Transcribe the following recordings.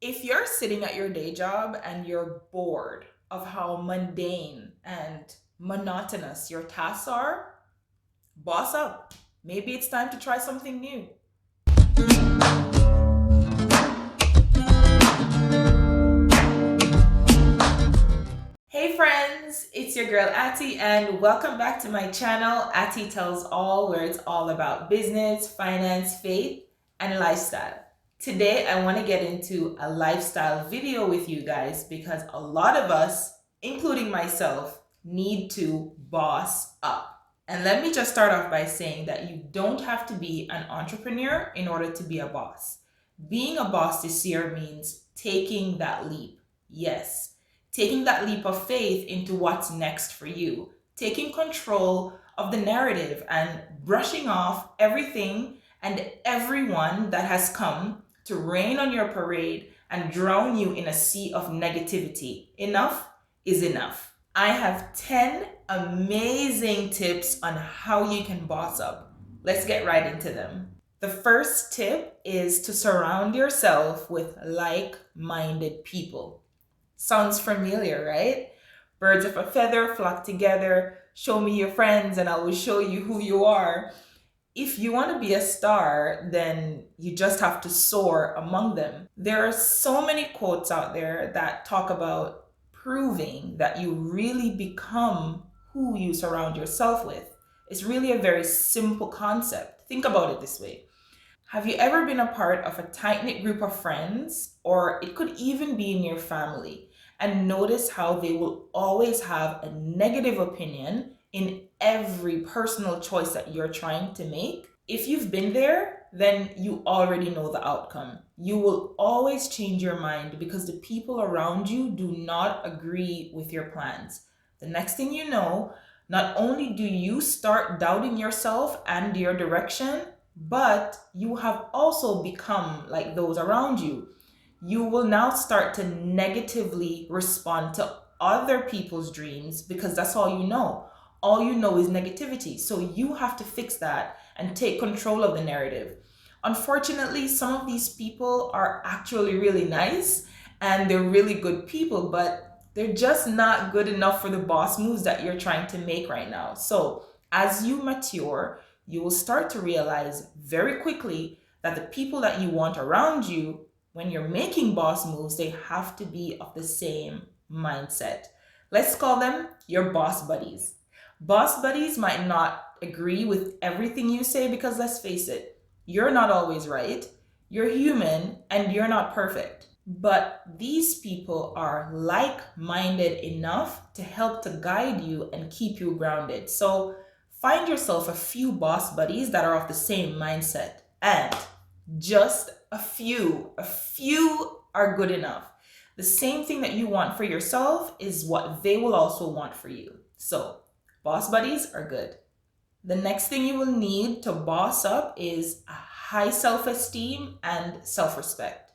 If you're sitting at your day job and you're bored of how mundane and monotonous your tasks are, boss up. Maybe it's time to try something new. Hey friends, it's your girl Atty, and welcome back to my channel, Atty Tells All, where it's all about business, finance, faith, and lifestyle. Today, I want to get into a lifestyle video with you guys because a lot of us, including myself, need to boss up. And let me just start off by saying that you don't have to be an entrepreneur in order to be a boss. Being a boss this year means taking that leap. Yes, taking that leap of faith into what's next for you, taking control of the narrative and brushing off everything and everyone that has come to rain on your parade and drown you in a sea of negativity. Enough is enough. I have 10 amazing tips on how you can boss up. Let's get right into them. The first tip is to surround yourself with like-minded people. Sounds familiar, right? Birds of a feather flock together. Show me your friends and I will show you who you are. If you want to be a star, then you just have to soar among them. There are so many quotes out there that talk about proving that you really become who you surround yourself with. It's really a very simple concept. Think about it this way. Have you ever been a part of a tight-knit group of friends, or it could even be in your family, and notice how they will always have a negative opinion in every personal choice that you're trying to make? If you've been there, then you already know the outcome. You will always change your mind because the people around you do not agree with your plans. The next thing you know, not only do you start doubting yourself and your direction, but you have also become like those around you. You will now start to negatively respond to other people's dreams because that's all you know. All you know is negativity. So you have to fix that and take control of the narrative. Unfortunately, some of these people are actually really nice and they're really good people, but they're just not good enough for the boss moves that you're trying to make right now. So as you mature, you will start to realize very quickly that the people that you want around you, when you're making boss moves, they have to be of the same mindset. Let's call them your boss buddies. Boss buddies might not agree with everything you say because let's face it, you're not always right. You're human and you're not perfect. But these people are like-minded enough to help to guide you and keep you grounded. So find yourself a few boss buddies that are of the same mindset, and just a few are good enough. The same thing that you want for yourself is what they will also want for you. So boss buddies are good. The next thing you will need to boss up is a high self-esteem and self-respect.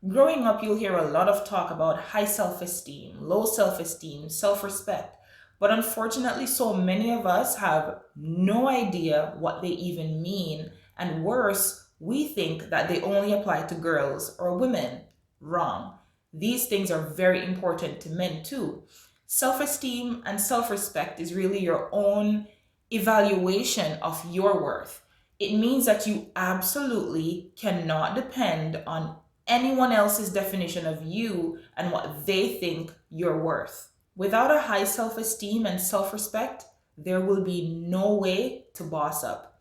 Growing up, you'll hear a lot of talk about high self-esteem, low self-esteem, self-respect. But unfortunately, so many of us have no idea what they even mean. And worse, we think that they only apply to girls or women. Wrong. These things are very important to men too. Self-esteem and self-respect is really your own evaluation of your worth. It means that you absolutely cannot depend on anyone else's definition of you and what they think you're worth. Without a high self-esteem and self-respect, there will be no way to boss up.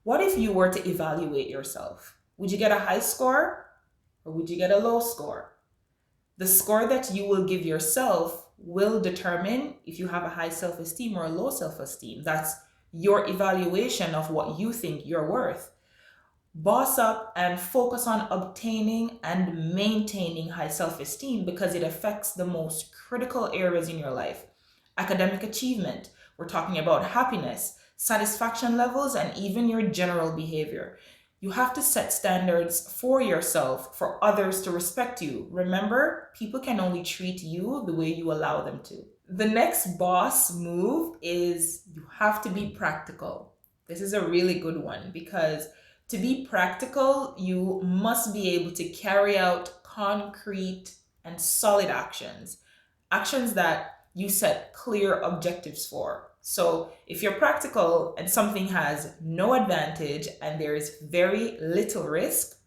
What if you were to evaluate yourself? Would you get a high score or would you get a low score? The score that you will give yourself will determine if you have a high self-esteem or a low self-esteem. That's your evaluation of what you think you're worth. Boss up and focus on obtaining and maintaining high self-esteem because it affects the most critical areas in your life. Academic achievement, we're talking about happiness, satisfaction levels, and even your general behavior. You have to set standards for yourself, for others to respect you. Remember, people can only treat you the way you allow them to. The next boss move is you have to be practical. This is a really good one because to be practical, you must be able to carry out concrete and solid actions, actions that you set clear objectives for. So if you're practical and something has no advantage and there is very little risk,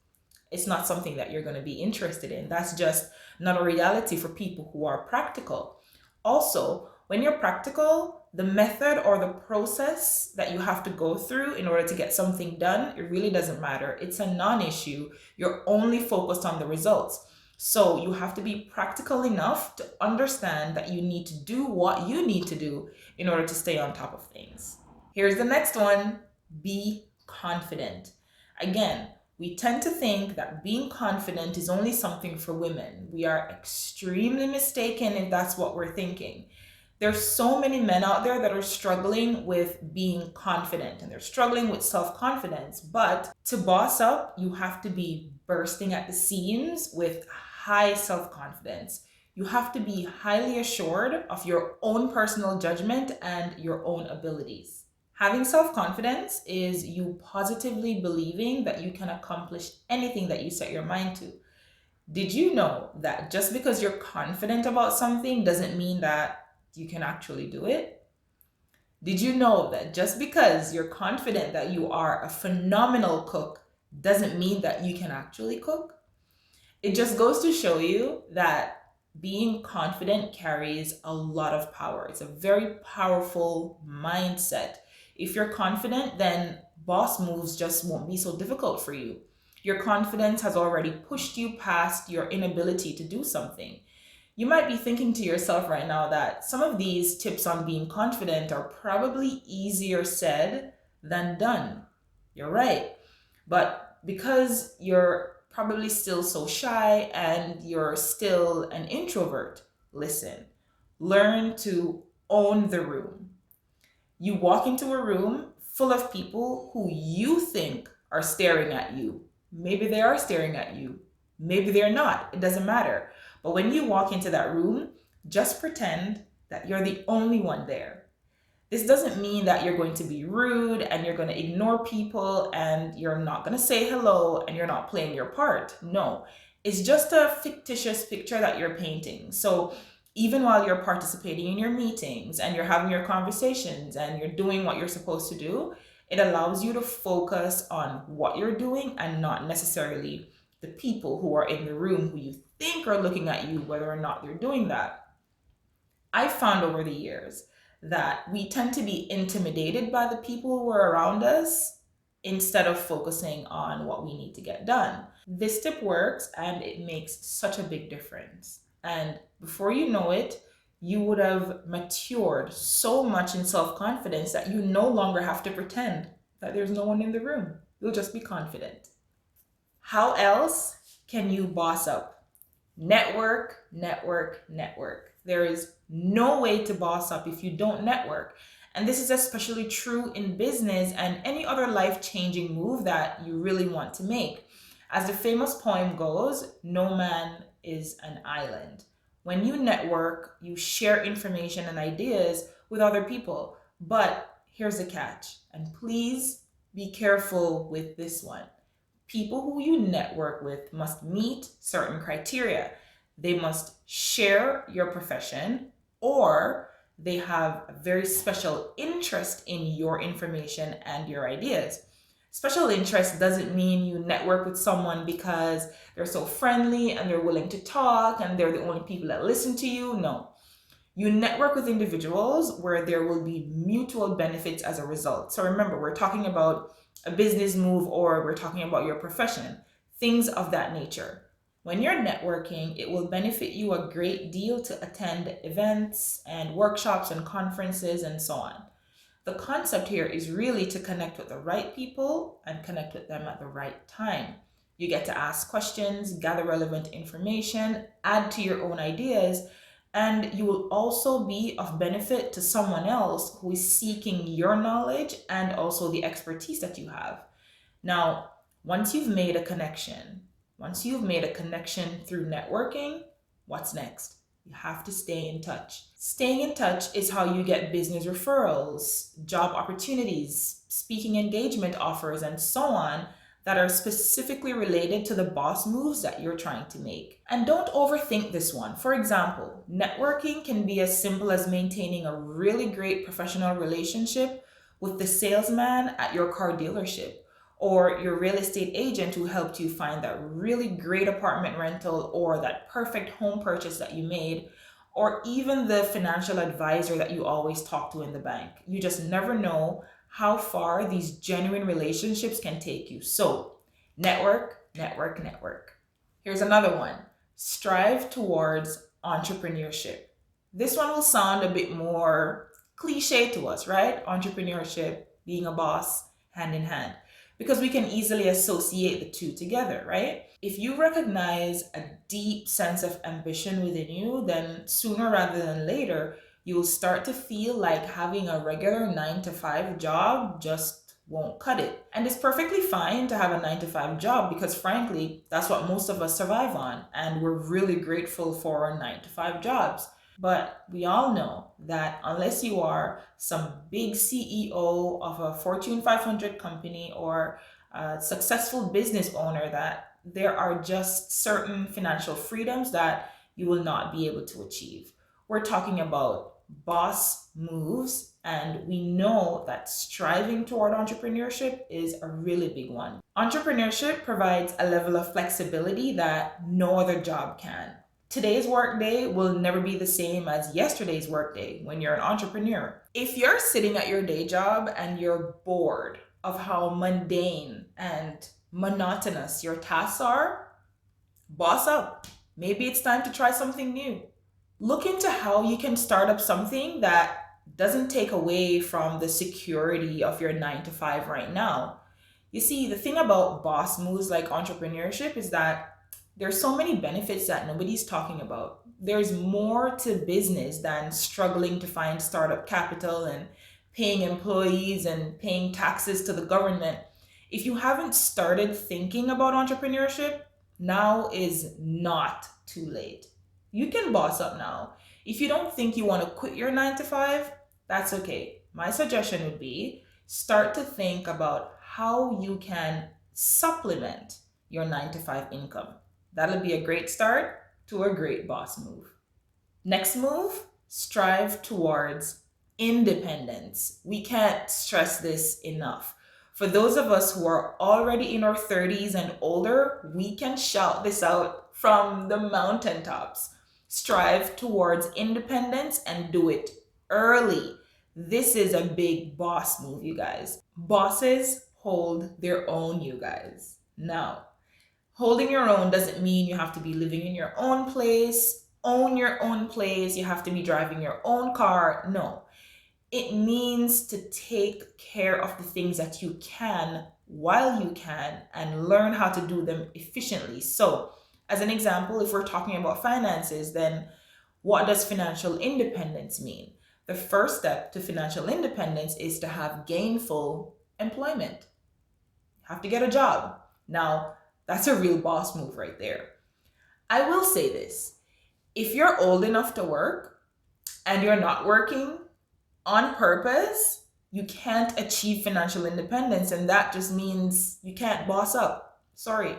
it's not something that you're going to be interested in. That's just not a reality for people who are practical. Also, when you're practical, the method or the process that you have to go through in order to get something done, it really doesn't matter. It's a non-issue. You're only focused on the results. So you have to be practical enough to understand that you need to do what you need to do in order to stay on top of things. Here's the next one. Be confident. Again, we tend to think that being confident is only something for women. We are extremely mistaken if that's what we're thinking. There's so many men out there that are struggling with being confident and they're struggling with self-confidence. But to boss up, you have to be bursting at the seams with high self-confidence. You have to be highly assured of your own personal judgment and your own abilities. Having self-confidence is you positively believing that you can accomplish anything that you set your mind to. Did you know that just because you're confident about something doesn't mean that you can actually do it? Did you know that just because you're confident that you are a phenomenal cook doesn't mean that you can actually cook? It just goes to show you that being confident carries a lot of power. It's a very powerful mindset. If you're confident, then boss moves just won't be so difficult for you. Your confidence has already pushed you past your inability to do something. You might be thinking to yourself right now that some of these tips on being confident are probably easier said than done. You're right. But because you're probably still so shy and you're still an introvert, listen, learn to own the room. You walk into a room full of people who you think are staring at you. Maybe they are staring at you. Maybe they're not. It doesn't matter. But when you walk into that room, just pretend that you're the only one there. This doesn't mean that you're going to be rude and you're going to ignore people and you're not going to say hello and you're not playing your part. No, it's just a fictitious picture that you're painting. So even while you're participating in your meetings and you're having your conversations and you're doing what you're supposed to do, it allows you to focus on what you're doing and not necessarily the people who are in the room who you think are looking at you, whether or not they're doing that. I've found over the years that we tend to be intimidated by the people who are around us instead of focusing on what we need to get done. This tip works and it makes such a big difference. And before you know it, you would have matured so much in self-confidence that you no longer have to pretend that there's no one in the room. You'll just be confident. How else can you boss up? Network, network, network. There is no way to boss up if you don't network. And this is especially true in business and any other life-changing move that you really want to make. As the famous poem goes, no man is an island. When you network, you share information and ideas with other people. But here's the catch, and please be careful with this one. People who you network with must meet certain criteria. They must share your profession, or they have a very special interest in your information and your ideas. Special interest doesn't mean you network with someone because they're so friendly and they're willing to talk and they're the only people that listen to you. No. You network with individuals where there will be mutual benefits as a result. So remember, we're talking about a business move or we're talking about your profession, things of that nature. When you're networking, it will benefit you a great deal to attend events and workshops and conferences and so on. The concept here is really to connect with the right people and connect with them at the right time. You get to ask questions, gather relevant information, add to your own ideas, and you will also be of benefit to someone else who is seeking your knowledge and also the expertise that you have. Now, once you've made a connection through networking, what's next? You have to stay in touch. Staying in touch is how you get business referrals, job opportunities, speaking engagement offers, and so on that are specifically related to the boss moves that you're trying to make. And don't overthink this one. For example, networking can be as simple as maintaining a really great professional relationship with the salesman at your car dealership, or your real estate agent who helped you find that really great apartment rental or that perfect home purchase that you made, or even the financial advisor that you always talk to in the bank. You just never know how far these genuine relationships can take you. So, network, network, network. Here's another one. Strive towards entrepreneurship. This one will sound a bit more cliche to us, right? Entrepreneurship, being a boss, hand in hand, because we can easily associate the two together, right? If you recognize a deep sense of ambition within you, then sooner rather than later, you'll start to feel like having a regular 9 to 5 job just won't cut it. And it's perfectly fine to have a 9 to 5 job because, frankly, that's what most of us survive on. And we're really grateful for our 9 to 5 jobs. But we all know that unless you are some big CEO of a Fortune 500 company or a successful business owner, that there are just certain financial freedoms that you will not be able to achieve. We're talking about boss moves, and we know that striving toward entrepreneurship is a really big one. Entrepreneurship provides a level of flexibility that no other job can. Today's workday will never be the same as yesterday's workday when you're an entrepreneur. If you're sitting at your day job and you're bored of how mundane and monotonous your tasks are, boss up. Maybe it's time to try something new. Look into how you can start up something that doesn't take away from the security of your 9 to 5 right now. You see, the thing about boss moves like entrepreneurship is that there's so many benefits that nobody's talking about. There's more to business than struggling to find startup capital and paying employees and paying taxes to the government. If you haven't started thinking about entrepreneurship, now is not too late. You can boss up now. If you don't think you want to quit your 9 to 5, that's okay. My suggestion would be start to think about how you can supplement your 9 to 5 income. That'll be a great start to a great boss move. Next move, strive towards independence. We can't stress this enough. For those of us who are already in our 30s and older, we can shout this out from the mountaintops. Strive towards independence and do it early. This is a big boss move, you guys. Bosses hold their own, you guys. Now, holding your own doesn't mean you have to be living in your own place, own your own place, you have to be driving your own car. No. It means to take care of the things that you can while you can and learn how to do them efficiently. So, as an example, if we're talking about finances, then what does financial independence mean? The first step to financial independence is to have gainful employment. You have to get a job. Now, that's a real boss move right there. I will say this. If you're old enough to work and you're not working on purpose, you can't achieve financial independence, and that just means you can't boss up. Sorry.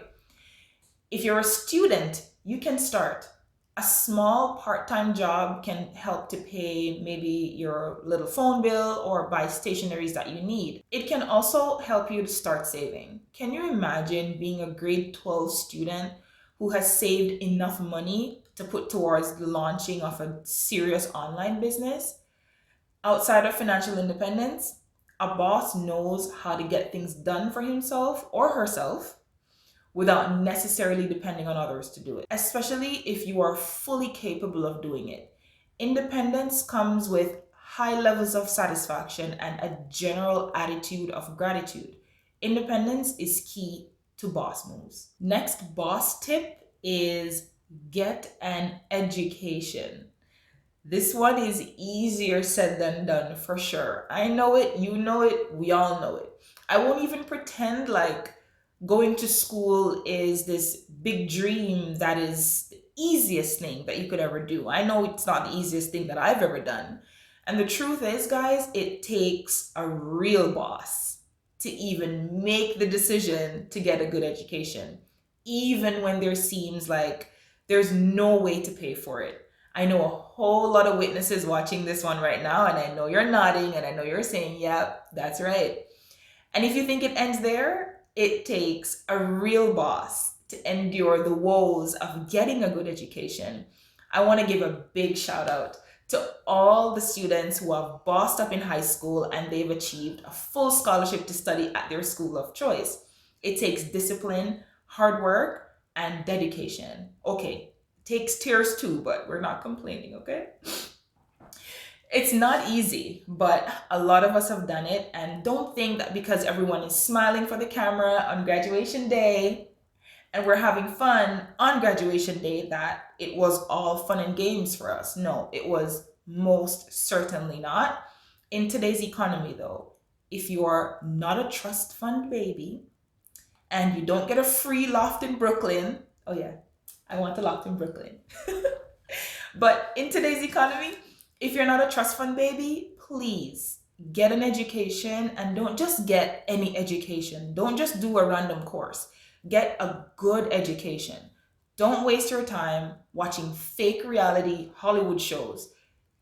If you're a student, you can start. A small part-time job can help to pay maybe your little phone bill or buy stationeries that you need. It can also help you to start saving. Can you imagine being a grade 12 student who has saved enough money to put towards the launching of a serious online business? Outside of financial independence, a boss knows how to get things done for himself or herself without necessarily depending on others to do it, especially if you are fully capable of doing it. Independence comes with high levels of satisfaction and a general attitude of gratitude. Independence is key to boss moves. Next boss tip is get an education. This one is easier said than done for sure. I know it, you know it, we all know it. I won't even pretend like going to school is this big dream that is the easiest thing that you could ever do. I know it's not the easiest thing that I've ever done. And the truth is, guys, it takes a real boss to even make the decision to get a good education, even when there seems like there's no way to pay for it. I know a whole lot of witnesses watching this one right now, and I know you're nodding and I know you're saying, yep, that's right. And if you think it ends there, it takes a real boss to endure the woes of getting a good education. I want to give a big shout out to all the students who have bossed up in high school and they've achieved a full scholarship to study at their school of choice. It takes discipline, hard work, and dedication. Okay, it takes tears too, but we're not complaining, okay? It's not easy, but a lot of us have done it. And don't think that because everyone is smiling for the camera on graduation day and we're having fun on graduation day that it was all fun and games for us. No, it was most certainly not. In today's economy though, if you are not a trust fund baby and you don't get a free loft in Brooklyn, oh yeah, I want a loft in Brooklyn. But in today's economy, if you're not a trust fund baby, please get an education, and don't just get any education. Don't just do a random course. Get a good education. Don't waste your time watching fake reality Hollywood shows.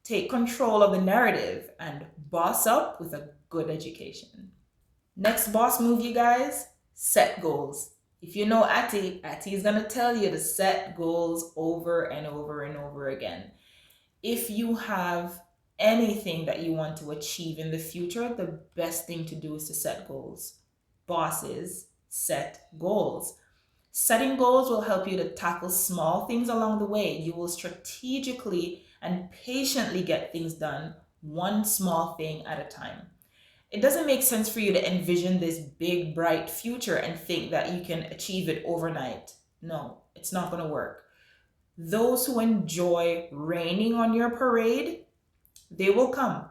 Take control of the narrative and boss up with a good education. Next boss move, you guys, set goals. If you know Ati is gonna tell you to set goals over and over and over again. If you have anything that you want to achieve in the future, the best thing to do is to set goals. Bosses, set goals. Setting goals will help you to tackle small things along the way. You will strategically and patiently get things done, one small thing at a time. It doesn't make sense for you to envision this big, bright future and think that you can achieve it overnight. No, it's not going to work. Those who enjoy raining on your parade, they will come.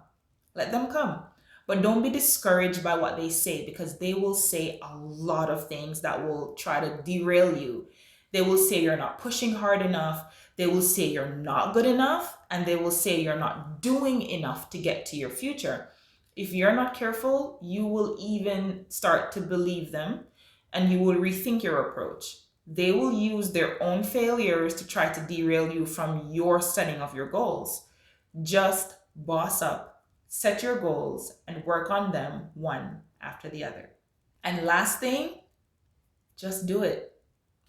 Let them come. But don't be discouraged by what they say, because they will say a lot of things that will try to derail you. They will say you're not pushing hard enough. They will say you're not good enough. And they will say you're not doing enough to get to your future. If you're not careful, you will even start to believe them and you will rethink your approach. They will use their own failures to try to derail you from your setting of your goals. Just boss up, set your goals, and work on them one after the other. And last thing, just do it.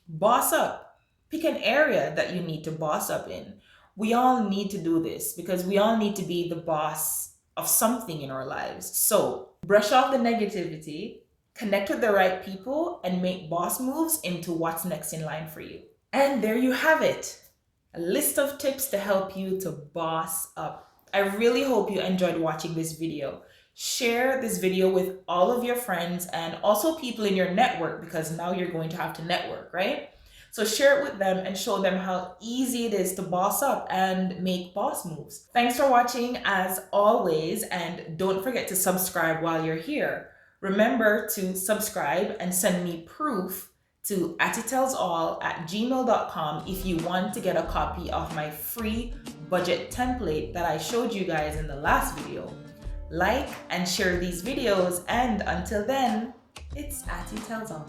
Boss up. Pick an area that you need to boss up in. We all need to do this because we all need to be the boss of something in our lives. So brush off the negativity, connect with the right people, and make boss moves into what's next in line for you. And there you have it. A list of tips to help you to boss up. I really hope you enjoyed watching this video. Share this video with all of your friends and also people in your network, because now you're going to have to network, right? So share it with them and show them how easy it is to boss up and make boss moves. Thanks for watching as always, and don't forget to subscribe while you're here. Remember to subscribe and send me proof to atitellsall@gmail.com if you want to get a copy of my free budget template that I showed you guys in the last video. Like and share these videos, and until then, it's Ati Tells All.